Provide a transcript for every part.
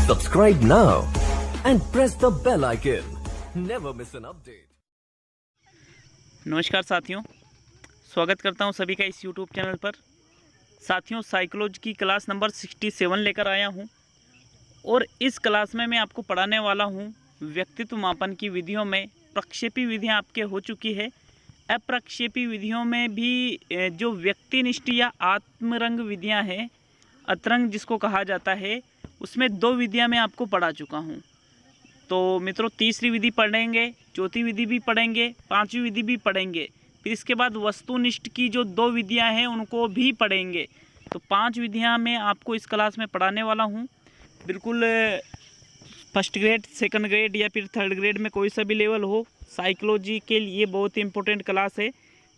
Subscribe now and press the bell icon. Never miss an update. नमस्कार साथियों, स्वागत करता हूं सभी का इस YouTube चैनल पर। साथियों, साइकोलॉजी की क्लास नंबर 67 लेकर आया हूं और इस क्लास में मैं आपको पढ़ाने वाला हूं व्यक्तित्व मापन की विधियों में प्रक्षेपी विधियां आपके हो चुकी है। अप्रक्षेपी विधियों में भी जो व्यक्तिनिष्ठ या आत्मरंग विधियां हैं, अतरंग जिसको कहा जाता है, उसमें 2 विधियां मैं आपको पढ़ा चुका हूं। तो मित्रों, तीसरी विधि पढ़ेंगे, चौथी विधि भी पढ़ेंगे, 5वीं विधि भी पढ़ेंगे। फिर इसके बाद वस्तुनिष्ठ की जो 2 विधियां हैं उनको भी पढ़ेंगे। तो 5 विधियां मैं आपको इस क्लास में पढ़ाने वाला हूं। बिल्कुल फर्स्ट ग्रेड, सेकंड ग्रेड या फिर थर्ड ग्रेड में कोई सा भी लेवल हो, साइकोलॉजी के लिए बहुत ही इंपॉर्टेंट क्लास है।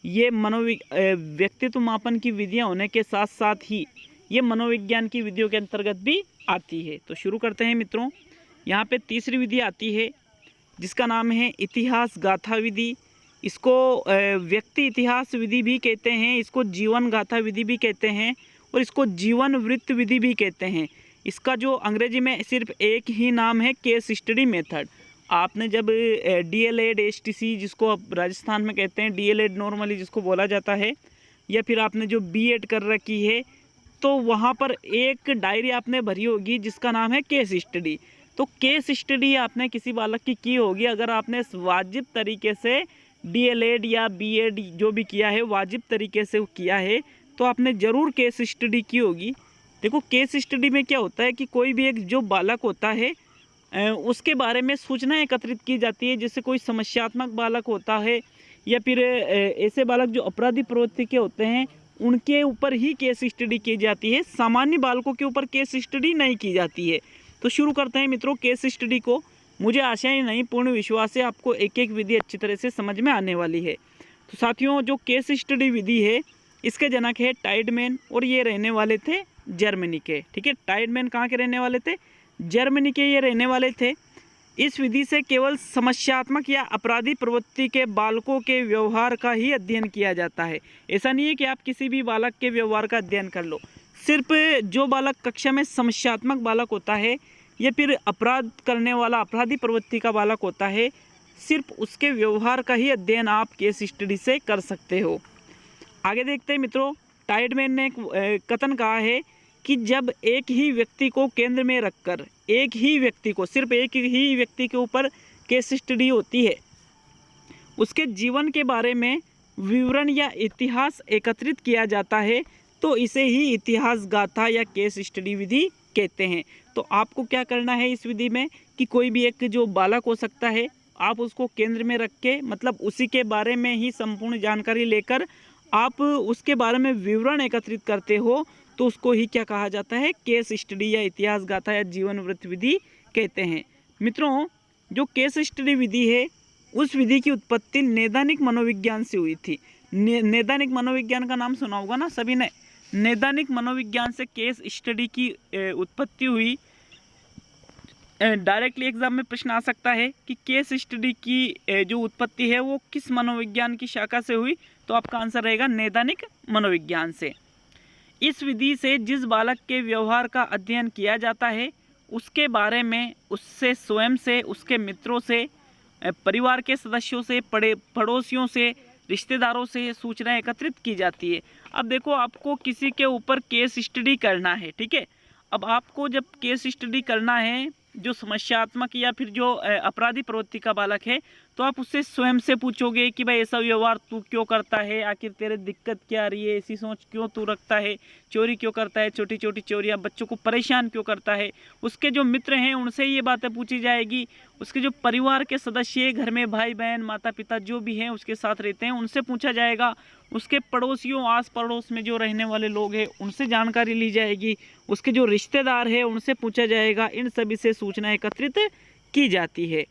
ये व्यक्तित्व मापन की विधियाँ होने के साथ साथ ही ये मनोविज्ञान की विधियों के अंतर्गत भी आती है। तो शुरू करते हैं मित्रों। यहाँ पे तीसरी विधि आती है जिसका नाम है इतिहास गाथा विधि। इसको व्यक्ति इतिहास विधि भी कहते हैं, इसको जीवन गाथा विधि भी कहते हैं और इसको जीवन वृत्त विधि भी कहते हैं। इसका जो अंग्रेजी में सिर्फ एक ही नाम है, केस स्टडी मेथड। आपने जब DLED STC जिसको अब राजस्थान में कहते हैं, DLED नॉर्मली जिसको बोला जाता है, या फिर आपने जो B.Ed कर रखी है, तो वहाँ पर एक डायरी आपने भरी होगी जिसका नाम है केस स्टडी। तो केस स्टडी आपने किसी बालक की होगी। अगर आपने वाजिब तरीके से DLED या B.Ed जो भी किया है वाजिब तरीके से किया है, तो आपने ज़रूर केस स्टडी की होगी। देखो, केस स्टडी में क्या होता है कि कोई भी एक जो बालक होता है उसके बारे में सूचना एकत्रित की जाती है। जैसे कोई समस्यात्मक बालक होता है या फिर ऐसे बालक जो अपराधी प्रवृत्ति के होते हैं, उनके ऊपर ही केस स्टडी की जाती है। सामान्य बालकों के ऊपर केस स्टडी नहीं की जाती है। तो शुरू करते हैं मित्रों केस स्टडी को। मुझे आशा ही नहीं, पूर्ण विश्वास है आपको एक एक विधि अच्छी तरह से समझ में आने वाली है। तो साथियों, जो केस स्टडी विधि है इसके जनक है टाइडमैन और ये रहने वाले थे जर्मनी के। ठीक है, टाइडमैन कहाँ के रहने वाले थे? जर्मनी के ये रहने वाले थे। इस विधि से केवल समस्यात्मक या अपराधी प्रवृत्ति के बालकों के व्यवहार का ही अध्ययन किया जाता है। ऐसा नहीं है कि आप किसी भी बालक के व्यवहार का अध्ययन कर लो। सिर्फ जो बालक कक्षा में समस्यात्मक बालक होता है या फिर अपराध करने वाला अपराधी प्रवृत्ति का बालक होता है, सिर्फ उसके व्यवहार का ही अध्ययन आप केस स्टडी से कर सकते हो। आगे देखते हैं मित्रों। टाइडमैन ने एक कथन कहा है कि जब एक ही व्यक्ति को केंद्र में रखकर एक ही व्यक्ति को, सिर्फ एक ही व्यक्ति के ऊपर केस स्टडी होती है, उसके जीवन के बारे में विवरण या इतिहास एकत्रित किया जाता है, तो इसे ही इतिहास गाथा या केस स्टडी विधि कहते हैं। तो आपको क्या करना है इस विधि में कि कोई भी एक जो बालक हो सकता है, आप उसको केंद्र में रख के, मतलब उसी के बारे में ही संपूर्ण जानकारी लेकर आप उसके बारे में विवरण एकत्रित करते हो, तो उसको ही क्या कहा जाता है? केस स्टडी या इतिहास गाथा या जीवन वृत्त विधि कहते हैं। मित्रों, जो केस स्टडी विधि है उस विधि की उत्पत्ति नैदानिक मनोविज्ञान से हुई थी। नैदानिक मनोविज्ञान का नाम सुना होगा ना सभी ने। नैदानिक मनोविज्ञान से केस स्टडी की उत्पत्ति हुई। डायरेक्टली एग्जाम में प्रश्न आ सकता है कि केस स्टडी की जो उत्पत्ति है वो किस मनोविज्ञान की शाखा से हुई? तो आपका आंसर रहेगा नैदानिक मनोविज्ञान से। इस विधि से जिस बालक के व्यवहार का अध्ययन किया जाता है उसके बारे में उससे स्वयं से, उसके मित्रों से, परिवार के सदस्यों से, पड़ोसियों से, रिश्तेदारों से सूचना एकत्रित की जाती है। अब देखो, आपको किसी के ऊपर केस स्टडी करना है, ठीक है। अब आपको जब केस स्टडी करना है जो समस्यात्मक या फिर जो अपराधी प्रवृत्ति का बालक है, तो आप उससे स्वयं से पूछोगे कि भाई ऐसा व्यवहार तू क्यों करता है, आखिर तेरे दिक्कत क्या आ रही है, ऐसी सोच क्यों तू रखता है, चोरी क्यों करता है, छोटी छोटी चोरियां, बच्चों को परेशान क्यों करता है। उसके जो मित्र हैं उनसे ये बातें पूछी जाएगी। उसके जो परिवार के सदस्य, घर में भाई बहन, माता पिता जो भी हैं उसके साथ रहते हैं, उनसे पूछा जाएगा। उसके पड़ोसियों, आस पड़ोस में जो रहने वाले लोग हैं उनसे जानकारी ली जाएगी। उसके जो रिश्तेदार हैं उनसे पूछा जाएगा। इन सभी से सूचना एकत्रित की जाती है।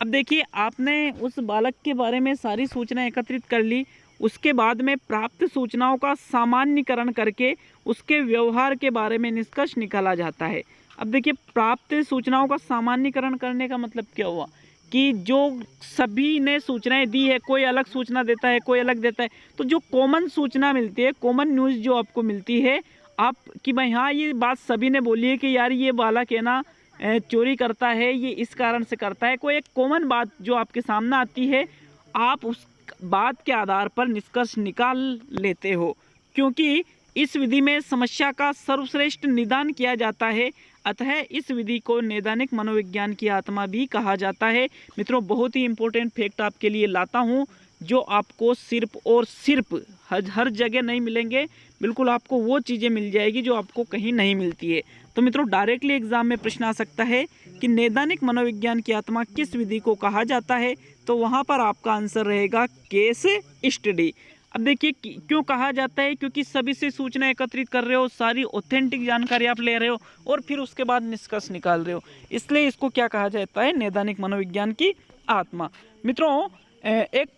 अब देखिए, आपने उस बालक के बारे में सारी सूचना एकत्रित कर ली। उसके बाद में प्राप्त सूचनाओं का सामान्यीकरण करके उसके व्यवहार के बारे में निष्कर्ष निकाला जाता है। अब देखिए, प्राप्त सूचनाओं का सामान्यीकरण करने का मतलब क्या हुआ कि जो सभी ने सूचनाएं दी है, कोई अलग सूचना देता है, कोई अलग देता है, तो जो कॉमन सूचना मिलती है, कॉमन न्यूज़ जो आपको मिलती है, आप कि भाई हाँ ये बात सभी ने बोली है कि यार ये बालक है ना, चोरी करता है ये इस कारण से करता है, कोई एक कॉमन बात जो आपके सामने आती है आप उस बात के आधार पर निष्कर्ष निकाल लेते हो, क्योंकि इस विधि में समस्या का सर्वश्रेष्ठ निदान किया जाता है। अतः इस विधि को नैदानिक मनोविज्ञान की आत्मा भी कहा जाता है। मित्रों, बहुत ही इंपॉर्टेंट फैक्ट आपके लिए लाता हूँ जो आपको सिर्फ और सिर्फ हर जगह नहीं मिलेंगे, बिल्कुल आपको वो चीज़ें मिल जाएगी जो आपको कहीं नहीं मिलती है। तो मित्रों, डायरेक्टली एग्जाम में प्रश्न आ सकता है कि नैदानिक मनोविज्ञान की आत्मा किस विधि को कहा जाता है, तो वहाँ पर आपका आंसर रहेगा केस स्टडी। अब देखिए क्यों कहा जाता है, क्योंकि सभी से सूचना एकत्रित कर रहे हो, सारी ऑथेंटिक जानकारी आप ले रहे हो और फिर उसके बाद निष्कर्ष निकाल रहे हो, इसलिए इसको क्या कहा जाता है, नैदानिक मनोविज्ञान की आत्मा। मित्रों, एक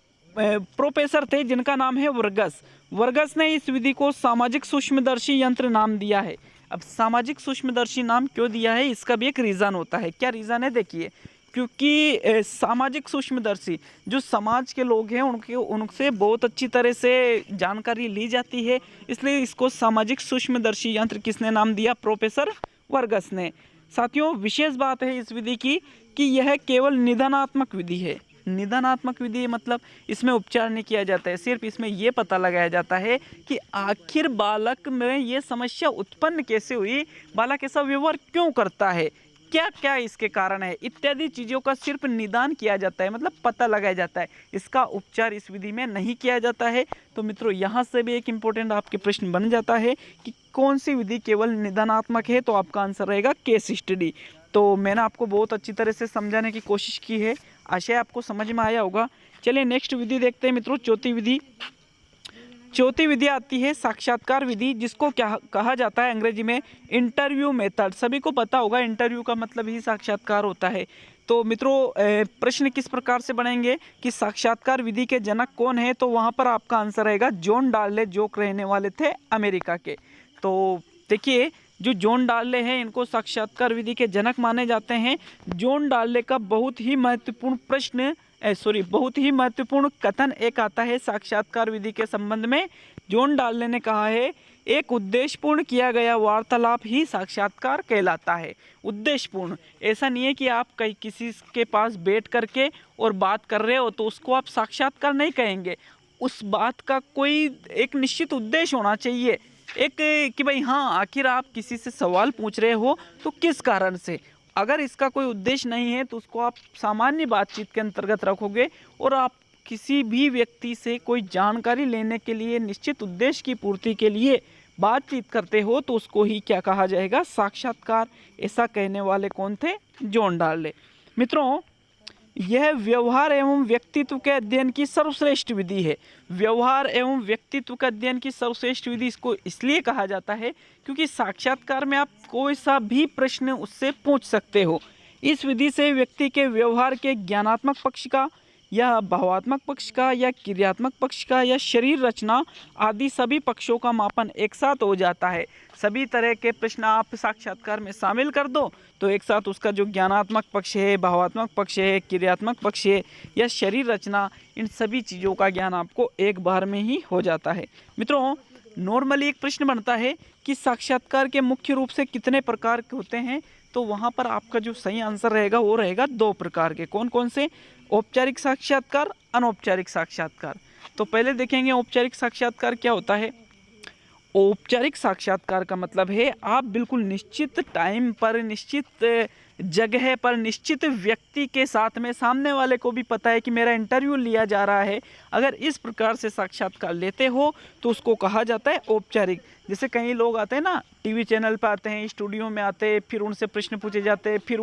प्रोफेसर थे जिनका नाम है वर्गस ने इस विधि को सामाजिक सूक्ष्मदर्शी यंत्र नाम दिया है। अब सामाजिक सूक्ष्मदर्शी नाम क्यों दिया है, इसका भी एक रीज़न होता है। क्या रीज़न है, देखिए, क्योंकि सामाजिक सूक्ष्मदर्शी जो समाज के लोग हैं उनसे बहुत अच्छी तरह से जानकारी ली जाती है, इसलिए इसको सामाजिक सूक्ष्मदर्शी यंत्र किसने नाम दिया, प्रोफेसर वर्गस ने। साथियों, विशेष बात है इस विधि की कि यह केवल निदानात्मक विधि है। निदानात्मक विधि मतलब इसमें उपचार नहीं किया जाता है, सिर्फ इसमें यह पता लगाया जाता है कि आखिर बालक में ये समस्या उत्पन्न कैसे हुई, बालक ऐसा व्यवहार क्यों करता है, क्या क्या इसके कारण है, इत्यादि चीज़ों का सिर्फ निदान किया जाता है, मतलब पता लगाया जाता है। इसका उपचार इस विधि में नहीं किया जाता है। तो मित्रों, यहाँ से भी एक इम्पोर्टेंट आपके प्रश्न बन जाता है कि कौन सी विधि केवल निदानात्मक है, तो आपका आंसर रहेगा केस स्टडी। तो मैंने आपको बहुत अच्छी तरह से समझाने की कोशिश की है, आशा आपको समझ में आया होगा। चलिए नेक्स्ट विधि देखते हैं मित्रों, चौथी विधि आती है साक्षात्कार विधि, जिसको क्या कहा जाता है अंग्रेजी में इंटरव्यू मेथड। सभी को पता होगा इंटरव्यू का मतलब ही साक्षात्कार होता है। तो मित्रों, प्रश्न किस प्रकार से बनेंगे कि साक्षात्कार विधि के जनक कौन है, तो वहाँ पर आपका आंसर रहेगा जॉन डार्ले, जो रहने वाले थे अमेरिका के। तो देखिए, जो जॉन डार्ले हैं इनको साक्षात्कार विधि के जनक माने जाते हैं। जॉन डार्ले का बहुत ही महत्वपूर्ण कथन एक आता है साक्षात्कार विधि के संबंध में। जॉन डार्ले ने कहा है, एक उद्देश्यपूर्ण किया गया वार्तालाप ही साक्षात्कार कहलाता है। उद्देश्यपूर्ण, ऐसा नहीं है कि आप कहीं किसी के पास बैठ करके और बात कर रहे हो तो उसको आप साक्षात्कार नहीं कहेंगे। उस बात का कोई एक निश्चित उद्देश्य होना चाहिए, एक कि भाई हाँ, आखिर आप किसी से सवाल पूछ रहे हो तो किस कारण से। अगर इसका कोई उद्देश्य नहीं है तो उसको आप सामान्य बातचीत के अंतर्गत रखोगे, और आप किसी भी व्यक्ति से कोई जानकारी लेने के लिए निश्चित उद्देश्य की पूर्ति के लिए बातचीत करते हो तो उसको ही क्या कहा जाएगा, साक्षात्कार। ऐसा कहने वाले कौन थे, जॉन डार्ले। मित्रों, यह व्यवहार एवं व्यक्तित्व के अध्ययन की सर्वश्रेष्ठ विधि है। व्यवहार एवं व्यक्तित्व के अध्ययन की सर्वश्रेष्ठ विधि इसको इसलिए कहा जाता है क्योंकि साक्षात्कार में आप कोई सा भी प्रश्न उससे पूछ सकते हो। इस विधि से व्यक्ति के व्यवहार के ज्ञानात्मक पक्ष का या भावात्मक पक्ष का या क्रियात्मक पक्ष का या शरीर रचना आदि सभी पक्षों का मापन एक साथ हो जाता है। सभी तरह के प्रश्न आप साक्षात्कार में शामिल कर दो तो एक साथ उसका जो ज्ञानात्मक पक्ष है, भावात्मक पक्ष है, क्रियात्मक पक्ष है या शरीर रचना, इन सभी चीज़ों का ज्ञान आपको एक बार में ही हो जाता है। मित्रों, नॉर्मली एक प्रश्न बनता है कि साक्षात्कार के मुख्य रूप से कितने प्रकार के होते हैं, तो वहाँ पर आपका जो सही आंसर रहेगा वो रहेगा 2 प्रकार के। कौन कौन से? औपचारिक साक्षात्कार, अनौपचारिक साक्षात्कार। तो पहले देखेंगे औपचारिक साक्षात्कार क्या होता है। औपचारिक साक्षात्कार का मतलब है आप बिल्कुल निश्चित टाइम पर, निश्चित जगह पर, निश्चित व्यक्ति के साथ में, सामने वाले को भी पता है कि मेरा इंटरव्यू लिया जा रहा है, अगर इस प्रकार से साक्षात्कार लेते हो तो उसको कहा जाता है औपचारिक। जैसे कई लोग आते हैं ना, टीवी चैनल पर आते हैं, स्टूडियो में आते हैं, फिर उनसे प्रश्न पूछे जाते हैं, फिर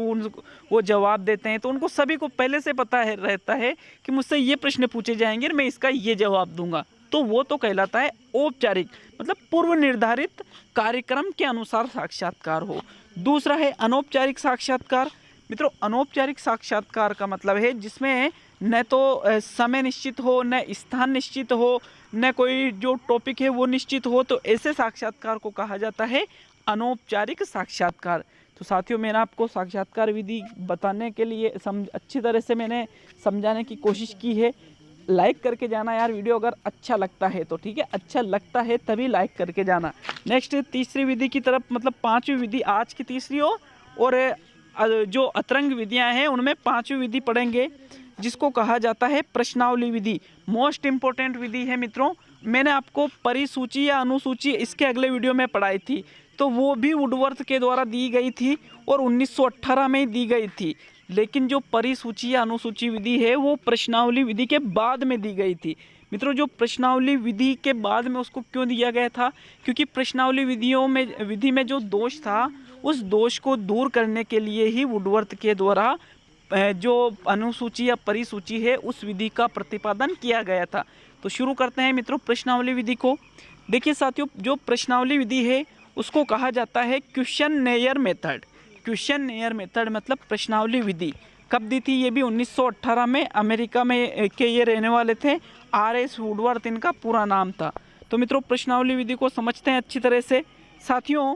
वो जवाब देते हैं, तो उनको सभी को पहले से पता है रहता है कि मुझसे ये प्रश्न पूछे जाएंगे और मैं इसका ये जवाब दूंगा, तो वो तो कहलाता है औपचारिक, मतलब पूर्व निर्धारित कार्यक्रम के अनुसार साक्षात्कार हो। दूसरा है अनौपचारिक साक्षात्कार। मित्रों, अनौपचारिक साक्षात्कार का मतलब है जिसमें न तो समय निश्चित हो, न स्थान निश्चित हो, न कोई जो टॉपिक है वो निश्चित हो, तो ऐसे साक्षात्कार को कहा जाता है अनौपचारिक साक्षात्कार। तो साथियों, मैंने आपको साक्षात्कार विधि बताने के लिए अच्छी तरह से मैंने समझाने की कोशिश की है। लाइक करके जाना यार वीडियो अगर अच्छा लगता है तो, ठीक है, अच्छा लगता है तभी लाइक करके जाना। नेक्स्ट तीसरी विधि की तरफ, मतलब 5वीं विधि आज की तीसरी हो और जो अतरंग विधियां हैं उनमें 5वीं विधि पढ़ेंगे जिसको कहा जाता है प्रश्नावली विधि। मोस्ट इंपॉर्टेंट विधि है मित्रों। मैंने आपको परिसूची या अनुसूची इसके अगले वीडियो में पढ़ाई थी, तो वो भी वुडवर्थ के द्वारा दी गई थी और 1918 में ही दी गई थी। लेकिन जो परिसूची या अनुसूची विधि है वो प्रश्नावली विधि के बाद में दी गई थी। मित्रों, जो प्रश्नावली विधि के बाद में उसको क्यों दिया गया था? क्योंकि प्रश्नावली विधि में जो दोष था उस दोष को दूर करने के लिए ही वुडवर्थ के द्वारा जो अनुसूची या परिसूची है उस विधि का प्रतिपादन किया गया था। तो शुरू करते हैं मित्रों प्रश्नावली विधि को। देखिए साथियों, जो प्रश्नावली विधि है उसको कहा जाता है क्वेश्चनेयर मेथड। क्वेश्चनेयर मेथड मतलब प्रश्नावली विधि। कब दी थी? ये भी 1918 में अमेरिका में के ये रहने वाले थे, R.S. वुडवर्थ इनका पूरा नाम था। तो मित्रों प्रश्नावली विधि को समझते हैं अच्छी तरह से। साथियों,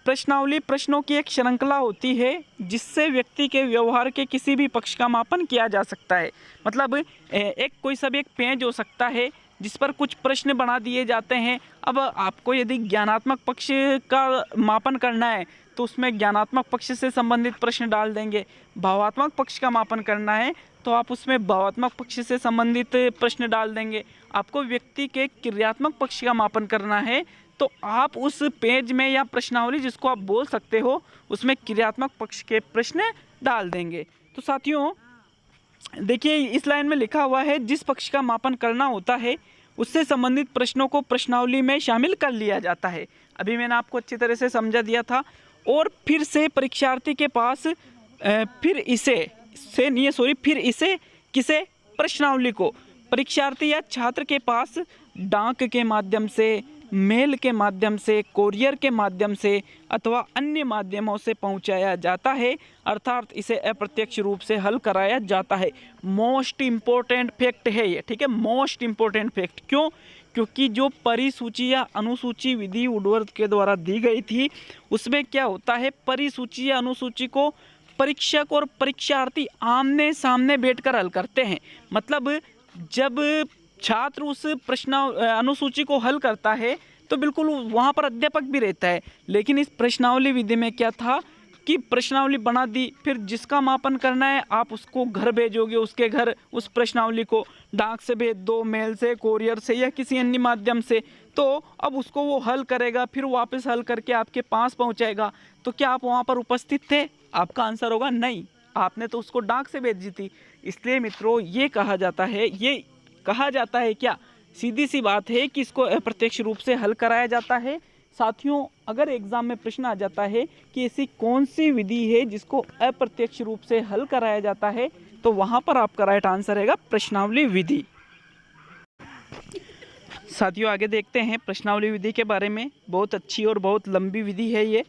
प्रश्नावली प्रश्नों की एक श्रृंखला होती है जिससे व्यक्ति के व्यवहार के किसी भी पक्ष का मापन किया जा सकता है। मतलब कोई सा भी एक पेज हो सकता है जिस पर कुछ प्रश्न बना दिए जाते हैं। अब आपको यदि ज्ञानात्मक पक्ष का मापन करना है तो उसमें ज्ञानात्मक पक्ष से संबंधित प्रश्न डाल देंगे। भावात्मक पक्ष का मापन करना है तो आप उसमें भावात्मक पक्ष से संबंधित प्रश्न डाल देंगे। आपको व्यक्ति के क्रियात्मक पक्ष का मापन करना है तो आप उस पेज में या प्रश्नावली जिसको आप बोल सकते हो उसमें क्रियात्मक पक्ष के प्रश्न डाल देंगे। तो साथियों देखिए, इस लाइन में लिखा हुआ है जिस पक्ष का मापन करना होता है उससे संबंधित प्रश्नों को प्रश्नावली में शामिल कर लिया जाता है। अभी मैंने आपको अच्छी तरह से समझा दिया था। और फिर से परीक्षार्थी के पास फिर इसे किसे प्रश्नावली को परीक्षार्थी या छात्र के पास डाक के माध्यम से, मेल के माध्यम से, कोरियर के माध्यम से अथवा अन्य माध्यमों से पहुंचाया जाता है, अर्थात इसे अप्रत्यक्ष रूप से हल कराया जाता है। मोस्ट इम्पोर्टेंट फैक्ट है ये, ठीक है, मोस्ट इम्पोर्टेंट फैक्ट। क्यों? क्योंकि जो परिसूची या अनुसूची विधि वुडवर्थ के द्वारा दी गई थी उसमें क्या होता है, परिसूची या अनुसूची को परीक्षक और परीक्षार्थी आमने सामने बैठकर हल करते हैं। मतलब जब छात्र उस अनुसूची को हल करता है तो बिल्कुल वहाँ पर अध्यापक भी रहता है। लेकिन इस प्रश्नावली विधि में क्या था कि प्रश्नावली बना दी, फिर जिसका मापन करना है आप उसको घर भेजोगे, उसके घर उस प्रश्नावली को डाक से भेज दो, मेल से, कोरियर से या किसी अन्य माध्यम से। तो अब उसको वो हल करेगा, फिर वापस हल करके आपके पास पहुँचाएगा। तो क्या आप वहाँ पर उपस्थित थे? आपका आंसर होगा नहीं, आपने तो उसको डाक से भेजी थी। इसलिए मित्रों ये कहा जाता है क्या, सीधी सी बात है कि इसको अप्रत्यक्ष रूप से हल कराया जाता है। साथियों, अगर एग्जाम में प्रश्न आ जाता है कि ऐसी कौन सी विधि है जिसको अप्रत्यक्ष रूप से हल कराया जाता है, तो वहां पर आपका राइट आंसर रहेगा प्रश्नावली विधि। साथियों आगे देखते हैं प्रश्नावली विधि के बारे में। बहुत अच्छी और बहुत लंबी विधि है ये।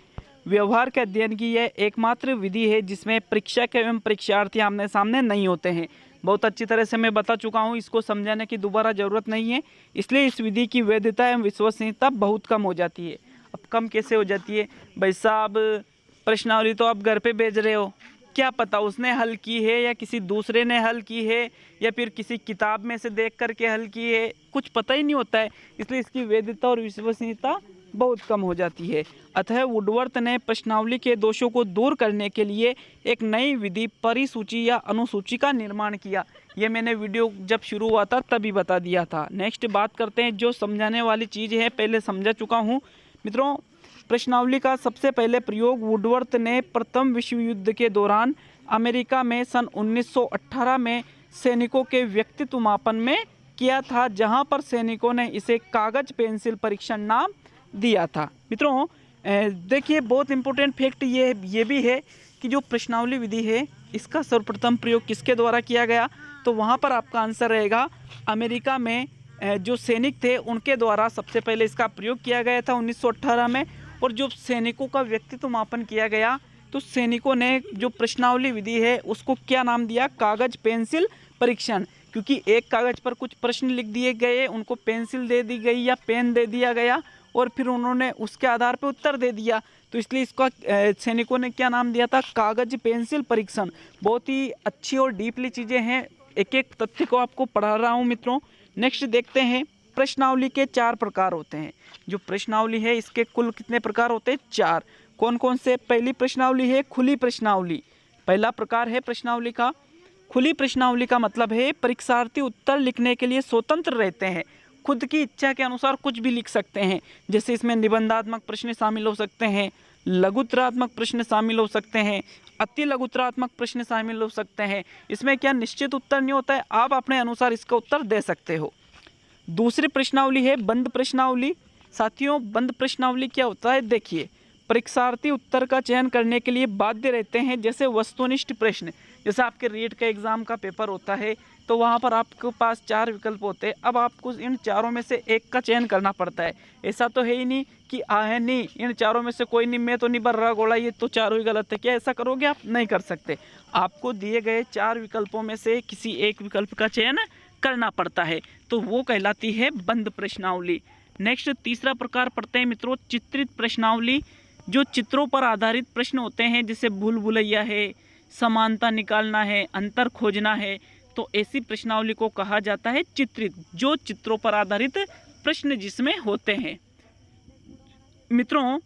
व्यवहार के अध्ययन की यह एकमात्र विधि है जिसमें परीक्षक एवं परीक्षार्थी आमने सामने नहीं होते हैं। बहुत अच्छी तरह से मैं बता चुका हूँ, इसको समझाने की दोबारा ज़रूरत नहीं है। इसलिए इस विधि की वैधता एवं विश्वसनीयता बहुत कम हो जाती है। अब कम कैसे हो जाती है? भाई साहब, प्रश्नावली तो आप घर पे भेज रहे हो, क्या पता उसने हल की है या किसी दूसरे ने हल की है या फिर किसी किताब में से देख करके हल की है, कुछ पता ही नहीं होता है। इसलिए इसकी वैधता और विश्वसनीयता बहुत कम हो जाती है। अतः वुडवर्थ ने प्रश्नावली के दोषों को दूर करने के लिए एक नई विधि परिसूची या अनुसूची का निर्माण किया। ये मैंने वीडियो जब शुरू हुआ था तभी बता दिया था। नेक्स्ट बात करते हैं, जो समझाने वाली चीज़ है पहले समझा चुका हूँ। मित्रों, प्रश्नावली का सबसे पहले प्रयोग वुडवर्थ ने प्रथम विश्व युद्ध के दौरान अमेरिका में सन 1918 में सैनिकों के व्यक्तित्व मापन में किया था, जहाँ पर सैनिकों ने इसे कागज पेंसिल परीक्षण नाम दिया था। मित्रों देखिए, बहुत इंपॉर्टेंट फैक्ट ये भी है कि जो प्रश्नावली विधि है इसका सर्वप्रथम प्रयोग किसके द्वारा किया गया, तो वहाँ पर आपका आंसर रहेगा अमेरिका में जो सैनिक थे उनके द्वारा सबसे पहले इसका प्रयोग किया गया था 1918 में। और जो सैनिकों का व्यक्तित्व मापन किया गया तो सैनिकों ने जो प्रश्नावली विधि है उसको क्या नाम दिया, कागज पेंसिल परीक्षण। क्योंकि एक कागज पर कुछ प्रश्न लिख दिए गए, उनको पेंसिल दे दी गई या पेन दे दिया गया और फिर उन्होंने उसके आधार पर उत्तर दे दिया, तो इसलिए इसका सैनिकों ने क्या नाम दिया था, कागज पेंसिल परीक्षण। बहुत ही अच्छी और डीपली चीज़ें हैं, एक एक तथ्य को आपको पढ़ा रहा हूँ मित्रों। नेक्स्ट देखते हैं, प्रश्नावली के 4 प्रकार होते हैं। जो प्रश्नावली है इसके कुल कितने प्रकार होते हैं, 4। कौन कौन से? पहली प्रश्नावली है खुली प्रश्नावली। पहला प्रकार है प्रश्नावली का खुली प्रश्नावली का मतलब है परीक्षार्थी उत्तर लिखने के लिए स्वतंत्र रहते हैं, खुद की इच्छा के अनुसार कुछ भी लिख सकते हैं। जैसे इसमें निबंधात्मक प्रश्न शामिल हो सकते हैं, लघुत्तरात्मक प्रश्न शामिल हो सकते हैं, अति लघुत्तरात्मक प्रश्न शामिल हो सकते हैं। इसमें क्या निश्चित उत्तर नहीं होता है, आप अपने अनुसार इसका उत्तर दे सकते हो। दूसरी प्रश्नावली है बंद प्रश्नावली। साथियों, बंद प्रश्नावली क्या होता है? देखिए, परीक्षार्थी उत्तर का चयन करने के लिए बाध्य रहते हैं। जैसे वस्तुनिष्ठ प्रश्न, जैसे आपके रीट का एग्जाम का पेपर होता है तो वहाँ पर आपके पास 4 विकल्प होते हैं। अब आपको इन चारों में से एक का चयन करना पड़ता है। ऐसा तो है ही नहीं कि है नहीं इन चारों में से कोई नहीं, मैं तो नहीं भर रहा घोड़ा, ये तो चारों ही गलत है। क्या ऐसा करोगे? आप नहीं कर सकते। आपको दिए गए 4 विकल्पों में से किसी एक विकल्प का चयन करना पड़ता है, तो वो कहलाती है बंद प्रश्नावली। नेक्स्ट तीसरा प्रकार पढ़ते हैं मित्रों, चित्रित प्रश्नावली। जो चित्रों पर आधारित प्रश्न होते हैं, जैसे भूल भुलैया है, समानता निकालना है, अंतर खोजना है, तो ऐसी प्रश्नावली को कहा जाता है चित्रित। जो चित्रों पर आधारित प्रश्न जिसमें होते हैं। मित्रों,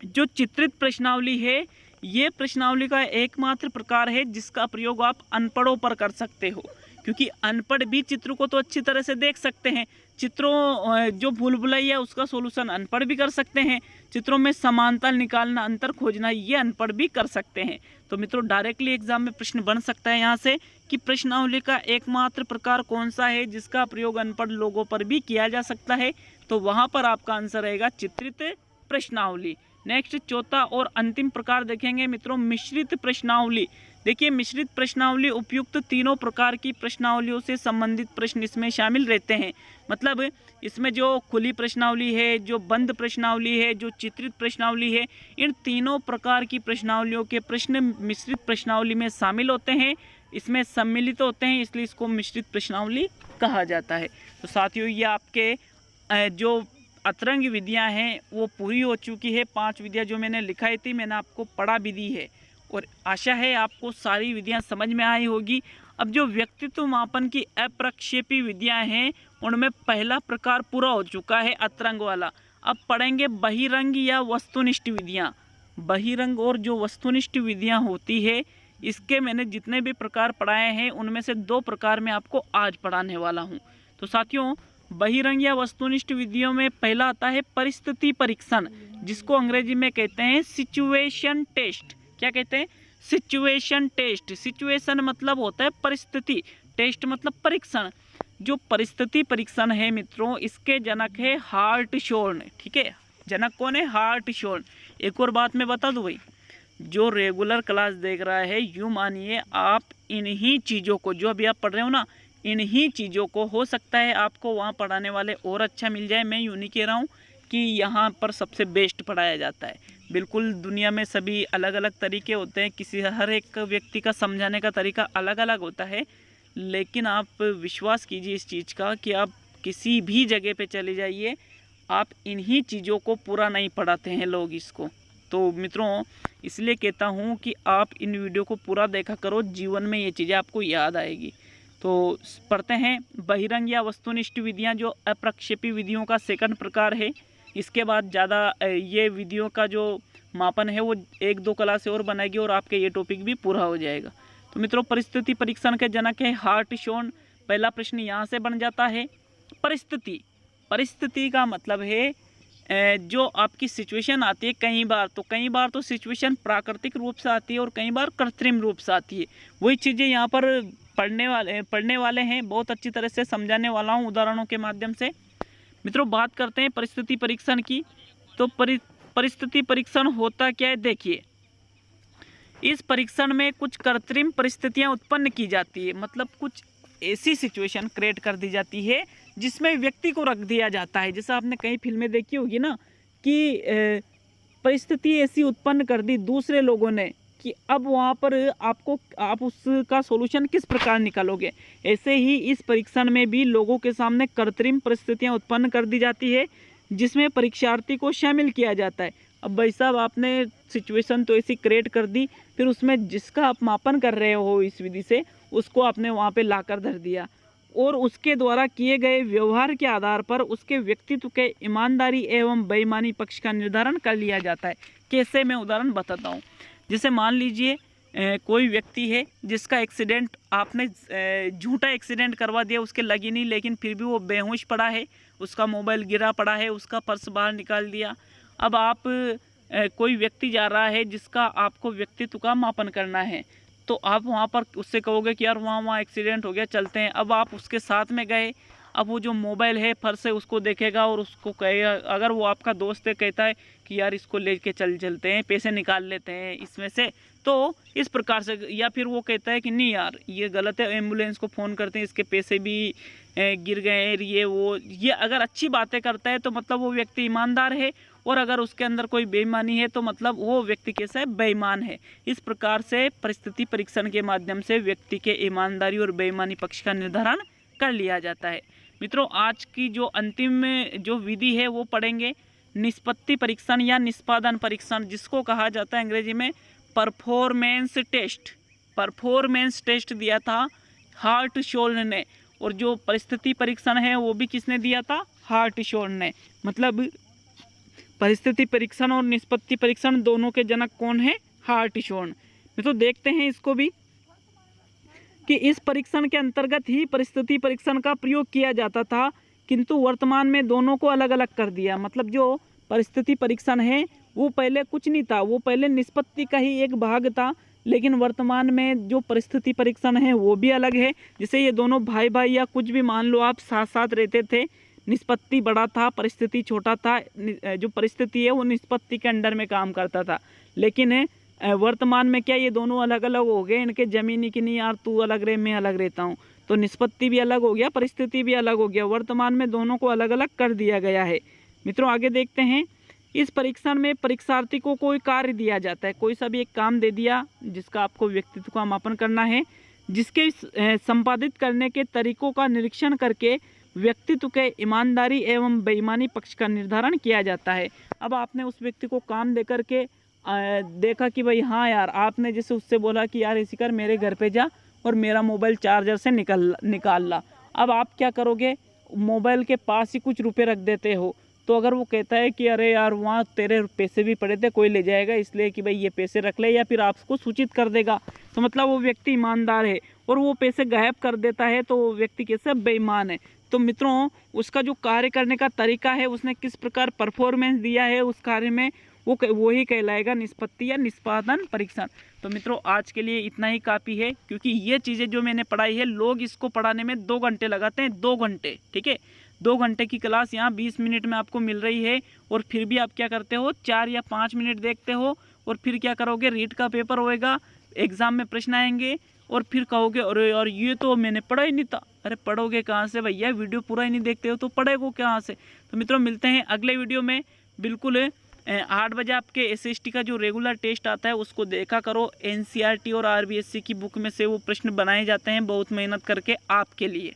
जो चित्रित प्रश्नावली है, ये प्रश्नावली का एकमात्र प्रकार है जिसका प्रयोग आप अनपढ़ों पर कर सकते हो, क्योंकि अनपढ़ भी चित्र को तो अच्छी तरह से देख सकते हैं। चित्रों जो भूल भुलैया उसका सोल्यूशन अनपढ़ भी कर सकते हैं। चित्रों में समानता निकालना, अंतर खोजना, ये अनपढ़ भी कर सकते हैं। तो मित्रों, डायरेक्टली एग्जाम में प्रश्न बन सकता है यहाँ से कि प्रश्नावली का एकमात्र प्रकार कौन सा है जिसका प्रयोग अनपढ़ लोगों पर भी किया जा सकता है, तो वहाँ पर आपका आंसर रहेगा चित्रित प्रश्नावली। नेक्स्ट चौथा और अंतिम प्रकार देखेंगे मित्रों, मिश्रित प्रश्नावली। देखिए, मिश्रित प्रश्नावली उपयुक्त तीनों प्रकार की प्रश्नावलियों से संबंधित प्रश्न इसमें शामिल रहते हैं। मतलब इसमें जो खुली प्रश्नावली है, जो बंद प्रश्नावली है, जो चित्रित प्रश्नावली है, इन तीनों प्रकार की प्रश्नावलियों के प्रश्न मिश्रित प्रश्नावली में शामिल होते हैं, इसमें सम्मिलित होते हैं, इसलिए इसको मिश्रित प्रश्नावली कहा जाता है। तो साथियों, ये आपके जो अतरंग विधियाँ हैं वो पूरी हो चुकी है। 5 विधियाँ जो मैंने लिखाई थी, मैंने आपको पढ़ा भी दी है और आशा है आपको सारी विधियाँ समझ में आई होगी। अब जो व्यक्तित्व मापन की अप्रक्षेपी विधियाँ हैं, उनमें पहला प्रकार पूरा हो चुका है, अतरंग वाला। अब पढ़ेंगे बहिरंग या वस्तुनिष्ठ विधियाँ। बहिरंग और जो वस्तुनिष्ठ विधियाँ होती है, इसके मैंने जितने भी प्रकार पढ़ाए हैं उनमें से 2 प्रकार मैं आपको आज पढ़ाने वाला हूँ। तो साथियों, बहिरंग या वस्तुनिष्ठ विधियों में पहला आता है परिस्थिति परीक्षण, जिसको अंग्रेजी में कहते हैं सिचुएशन टेस्ट। क्या कहते हैं? Situation test. सिचुएशन मतलब होता है परिस्थिति, टेस्ट मतलब परीक्षण। जो परिस्थिति परीक्षण है मित्रों, इसके जनक है हार्टशॉर्न। ठीक है, जनक कौन है? हार्टशॉर्न। एक और बात मैं बता दूं भाई, जो रेगुलर क्लास देख रहा है, यूँ मानिए आप इन्हीं चीज़ों को, जो अभी आप पढ़ रहे हो ना, इन्हीं चीज़ों को हो सकता है आपको वहाँ पढ़ाने वाले और अच्छा मिल जाए। मैं यूँ नहीं कह रहा हूँ कि यहाँ पर सबसे बेस्ट पढ़ाया जाता है। बिल्कुल, दुनिया में सभी अलग अलग तरीके होते हैं, हर एक व्यक्ति का समझाने का तरीका अलग अलग होता है। लेकिन आप विश्वास कीजिए इस चीज़ का कि आप किसी भी जगह पे चले जाइए, आप इन्हीं चीज़ों को पूरा नहीं पढ़ाते हैं लोग इसको। तो मित्रों, इसलिए कहता हूँ कि आप इन वीडियो को पूरा देखा करो, जीवन में ये चीज़ें आपको याद आएगी। तो पढ़ते हैं बहिरंग या वस्तुनिष्ठ विधियाँ, जो अप्रक्षेपी विधियों का सेकंड प्रकार है। इसके बाद ज़्यादा ये विधियों का जो मापन है वो 1-2 क्लास और बनाएगी और आपके ये टॉपिक भी पूरा हो जाएगा। तो मित्रों, परिस्थिति परीक्षण के जनक है हार्टशॉर्न। पहला प्रश्न यहाँ से बन जाता है, परिस्थिति। परिस्थिति का मतलब है जो आपकी सिचुएशन आती है, कई बार तो सिचुएशन प्राकृतिक रूप से आती है और कई बार कृत्रिम रूप से आती है। वही चीज़ें यहाँ पर पढ़ने वाले हैं, बहुत अच्छी तरह से समझाने वाला हूँ उदाहरणों के माध्यम से। मित्रों, बात करते हैं परिस्थिति परीक्षण की। तो परिस्थिति परीक्षण होता क्या है? देखिए, इस परीक्षण में कुछ कृत्रिम परिस्थितियां उत्पन्न की जाती है। मतलब कुछ ऐसी सिचुएशन क्रिएट कर दी जाती है जिसमें व्यक्ति को रख दिया जाता है। जैसा आपने कई फिल्में देखी होगी ना कि परिस्थिति ऐसी उत्पन्न कर दी दूसरे लोगों ने कि अब वहाँ पर आप उसका सॉल्यूशन किस प्रकार निकालोगे। ऐसे ही इस परीक्षण में भी लोगों के सामने कृत्रिम परिस्थितियाँ उत्पन्न कर दी जाती है जिसमें परीक्षार्थी को शामिल किया जाता है। अब भाई साहब, आपने सिचुएशन तो ऐसी क्रिएट कर दी, फिर उसमें जिसका आप मापन कर रहे हो इस विधि से, उसको आपने वहाँ पे लाकर धर दिया और उसके द्वारा किए गए व्यवहार के आधार पर उसके व्यक्तित्व के ईमानदारी एवं बेईमानी पक्ष का निर्धारण कर लिया जाता है। कैसे, मैं उदाहरण बताता हूँ। जैसे मान लीजिए कोई व्यक्ति है जिसका एक्सीडेंट, आपने झूठा एक्सीडेंट करवा दिया, उसके लगी नहीं, लेकिन फिर भी वो बेहोश पड़ा है, उसका मोबाइल गिरा पड़ा है, उसका पर्स बाहर निकाल दिया। अब आप कोई व्यक्ति जा रहा है जिसका आपको व्यक्तित्व का मापन करना है, तो आप वहाँ पर उससे कहोगे कि यार वहाँ एक्सीडेंट हो गया, चलते हैं। अब आप उसके साथ में गए, अब वो जो मोबाइल है पर्स है उसको देखेगा और उसको कहेगा, अगर वो आपका दोस्त है, कहता है कि यार इसको लेके चलते हैं, पैसे निकाल लेते हैं इसमें से, तो इस प्रकार से। या फिर वो कहता है कि नहीं यार ये गलत है, एम्बुलेंस को फ़ोन करते हैं, इसके पैसे भी गिर गए हैं, ये अगर अच्छी बातें करता है तो मतलब वो व्यक्ति ईमानदार है, और अगर उसके अंदर कोई बेईमानी है तो मतलब वो व्यक्ति कैसा है, बेईमान है। इस प्रकार से परिस्थिति परीक्षण के माध्यम से व्यक्ति के ईमानदारी और बेईमानी पक्ष का निर्धारण कर लिया जाता है। मित्रों, आज की जो अंतिम जो विधि है वो पढ़ेंगे निष्पत्ति परीक्षण या निष्पादन परीक्षण, जिसको कहा जाता है अंग्रेजी में परफॉर्मेंस टेस्ट। परफॉर्मेंस टेस्ट दिया था हार्टशोल्ड ने, और जो परिस्थिति परीक्षण है वो भी किसने दिया था, हार्टशोल्ड ने। मतलब परिस्थिति परीक्षण और निष्पत्ति परीक्षण दोनों के जनक कौन है, हार्टशोल्ड। तो देखते हैं इसको भी कि इस परीक्षण के अंतर्गत ही परिस्थिति परीक्षण का प्रयोग किया जाता था, किंतु वर्तमान में दोनों को अलग अलग कर दिया। मतलब जो परिस्थिति परीक्षण है वो पहले कुछ नहीं था, वो पहले निष्पत्ति का ही एक भाग था, लेकिन वर्तमान में जो परिस्थिति परीक्षण है वो भी अलग है। जैसे ये दोनों भाई भाई या कुछ भी मान लो आप साथ साथ रहते थे, निष्पत्ति बड़ा था, परिस्थिति छोटा था, जो परिस्थिति है वो निष्पत्ति के अंडर में काम करता था। लेकिन वर्तमान में क्या ये दोनों अलग अलग हो गए, इनके जमीनी की नहीं, यार तू अलग रहे मैं अलग रहता हूँ, तो निष्पत्ति भी अलग हो गया, परिस्थिति भी अलग हो गया। वर्तमान में दोनों को अलग अलग कर दिया गया है। मित्रों आगे देखते हैं। इस परीक्षण में परीक्षार्थी को कोई कार्य दिया जाता है, कोई सा भी एक काम दे दिया जिसका आपको व्यक्तित्व का मापन करना है, जिसके संपादित करने के तरीकों का निरीक्षण करके व्यक्तित्व के ईमानदारी एवं बेईमानी पक्ष का निर्धारण किया जाता है। अब आपने उस व्यक्ति को काम दे करके देखा कि भाई हाँ यार, आपने जैसे उससे बोला कि यार इसी कर मेरे घर पे जा और मेरा मोबाइल चार्जर से निकाल ला। अब आप क्या करोगे, मोबाइल के पास ही कुछ रुपए रख देते हो, तो अगर वो कहता है कि अरे यार वहाँ तेरे पैसे भी पड़े थे, कोई ले जाएगा इसलिए कि भाई ये पैसे रख ले, या फिर आपको सूचित कर देगा, तो मतलब वो व्यक्ति ईमानदार है, और वो पैसे गायब कर देता है तो वो व्यक्ति कैसे, बेईमान है। तो मित्रों उसका जो कार्य करने का तरीका है, उसने किस प्रकार परफॉर्मेंस दिया है उस कार्य में, वो ही कहलाएगा निष्पत्ति या निष्पादन परीक्षण। तो मित्रों आज के लिए इतना ही काफ़ी है, क्योंकि ये चीज़ें जो मैंने पढ़ाई है, लोग इसको पढ़ाने में 2 घंटे लगाते हैं, 2 घंटे, ठीक है। 2 घंटे की क्लास यहाँ 20 मिनट में आपको मिल रही है, और फिर भी आप क्या करते हो, 4 या 5 मिनट देखते हो, और फिर क्या करोगे, रीट का पेपर होएगा, एग्ज़ाम में प्रश्न आएंगे, और फिर कहोगे अरे यार ये तो मैंने पढ़ा ही नहीं था। अरे पढ़ोगे कहाँ से भैया, वीडियो पूरा ही नहीं देखते हो तो पढ़ेगो कहाँ से। तो मित्रों मिलते हैं अगले वीडियो में। बिल्कुल 8 बजे आपके एसएसटी का जो रेगुलर टेस्ट आता है उसको देखा करो। एनसीईआरटी और आरबीएससी की बुक में से वो प्रश्न बनाए जाते हैं बहुत मेहनत करके आपके लिए।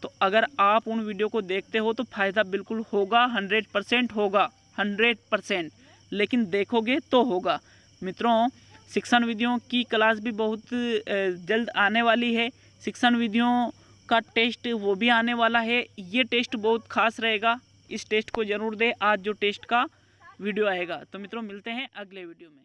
तो अगर आप उन वीडियो को देखते हो तो फ़ायदा बिल्कुल होगा, 100% होगा, 100%, लेकिन देखोगे तो होगा। मित्रों शिक्षण विधियों की क्लास भी बहुत जल्द आने वाली है। शिक्षण विधियों का टेस्ट वो भी आने वाला है। ये टेस्ट बहुत खास रहेगा, इस टेस्ट को ज़रूर दें। आज जो टेस्ट का वीडियो आएगा। तो मित्रों मिलते हैं अगले वीडियो में।